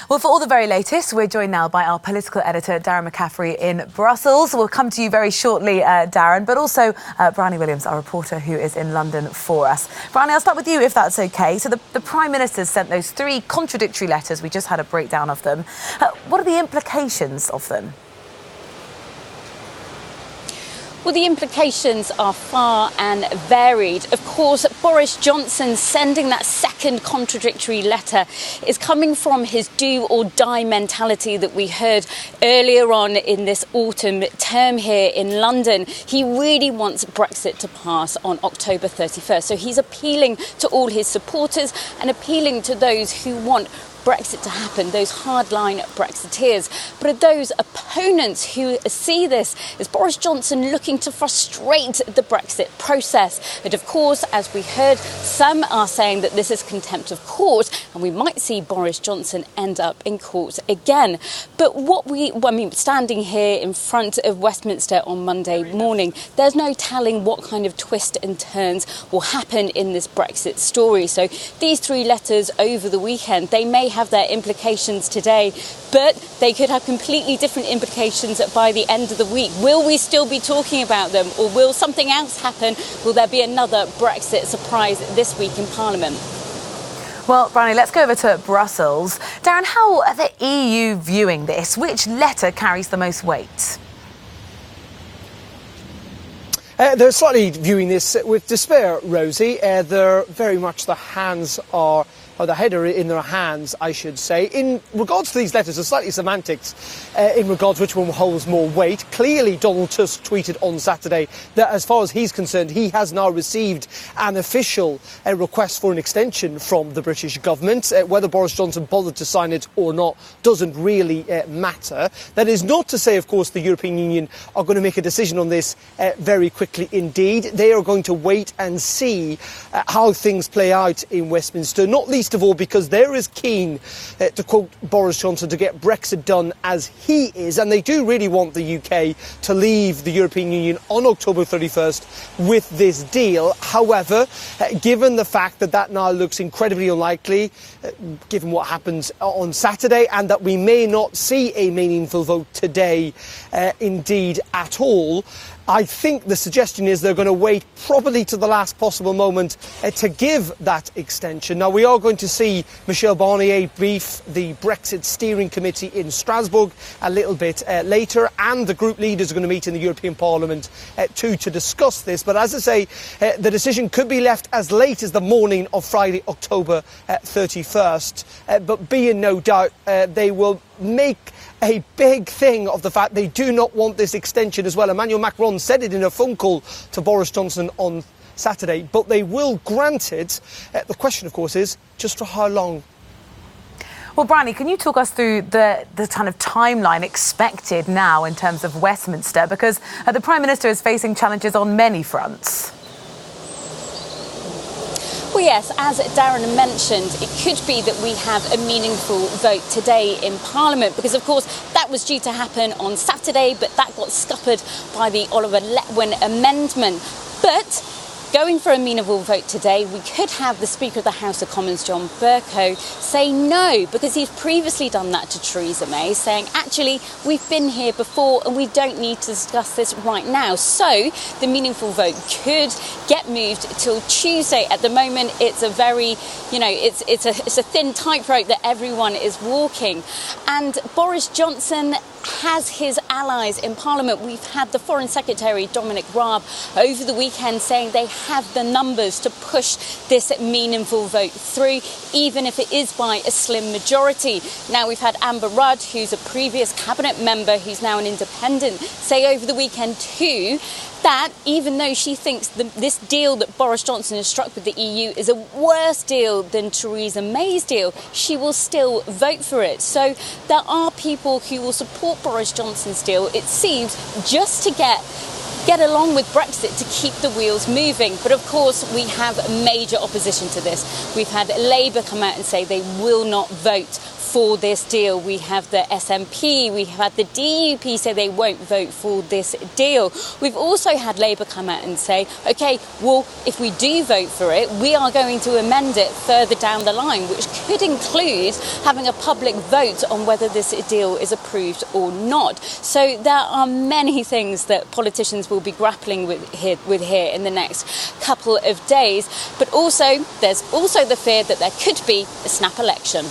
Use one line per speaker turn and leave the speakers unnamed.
Well, for all the very latest, we're joined now by our political editor, Darren McCaffrey in Brussels. We'll come to you very shortly, Darren, but also Bryony Williams, our reporter who is in London for us. Bryony, I'll start with you if that's OK. So the Prime Minister sent those three contradictory letters. We just had a breakdown of them. What are the implications of them?
Well, the implications are far and varied. Of course, Boris Johnson sending that second contradictory letter is coming from his do or die mentality that we heard earlier on in this autumn term here in London. He really wants Brexit to pass on October 31st. So he's appealing to all his supporters and appealing to those who want Brexit to happen, those hardline Brexiteers. But are those opponents who see this as Boris Johnson looking to frustrate the Brexit process? And of course, as we heard, some are saying that this is contempt of court and we might see Boris Johnson end up in court again. But standing here in front of Westminster on Monday morning, there's no telling what kind of twist and turns will happen in this Brexit story. So these three letters over the weekend, they may have their implications today, but they could have completely different implications by the end of the week. Will we still be talking about them, or will something else happen? Will there be another Brexit surprise this week in Parliament?
Well, Bryony, let's go over to Brussels. Darren, how are the EU viewing this? Which letter carries the most weight?
They're slightly viewing this with despair, Rosie. They're very much the head are in their hands, I should say. In regards to these letters, there's slightly semantics in regards to which one holds more weight. Clearly, Donald Tusk tweeted on Saturday that as far as he's concerned, he has now received an official request for an extension from the British government. Whether Boris Johnson bothered to sign it or not doesn't really matter. That is not to say, of course, the European Union are going to make a decision on this very quickly indeed. They are going to wait and see how things play out in Westminster, not least of all because they're as keen, to quote Boris Johnson, to get Brexit done as he is, and they do really want the UK to leave the European Union on October 31st with this deal. However, given the fact that that now looks incredibly unlikely, given what happens on Saturday, and that we may not see a meaningful vote today, indeed at all, I think the suggestion is they're going to wait probably to the last possible moment to give that extension. Now, we are going to see Michel Barnier brief the Brexit Steering Committee in Strasbourg a little bit later, and the group leaders are going to meet in the European Parliament too to discuss this. But as I say, the decision could be left as late as the morning of Friday, October 31st. But be in no doubt they will make a big thing of the fact they do not want this extension as well. Emmanuel Macron said it in a phone call to Boris Johnson on Saturday, but they will grant it. The question, of course, is just for how long?
Well, Bryony, can you talk us through the kind of timeline expected now in terms of Westminster? Because the Prime Minister is facing challenges on many fronts.
Well, yes, as Darren mentioned, it could be that we have a meaningful vote today in Parliament because, of course, that was due to happen on Saturday, but that got scuppered by the Oliver Letwin amendment. But going for a meaningful vote today, we could have the Speaker of the House of Commons, John Bercow, say no, because he's previously done that to Theresa May, saying, actually, we've been here before and we don't need to discuss this right now. So the meaningful vote could get moved till Tuesday. At the moment, it's a very, it's a thin tightrope that everyone is walking. And Boris Johnson has his allies in Parliament. We've had the Foreign Secretary, Dominic Raab, over the weekend saying they have the numbers to push this meaningful vote through, even if it is by a slim majority. Now, we've had Amber Rudd, who's a previous cabinet member, who's now an independent, say over the weekend too, that even though she thinks this deal that Boris Johnson has struck with the EU is a worse deal than Theresa May's deal, she will still vote for it. So there are people who will support Boris Johnson's deal, it seems, just to get along with Brexit to keep the wheels moving. But of course, we have major opposition to this. We've had Labour come out and say they will not vote for this deal. We have the SNP, we have had the DUP say they won't vote for this deal. We've also had Labour come out and say, OK, well, if we do vote for it, we are going to amend it further down the line, which could include having a public vote on whether this deal is approved or not. So there are many things that politicians will be grappling with here in the next couple of days. But also, there's also the fear that there could be a snap election.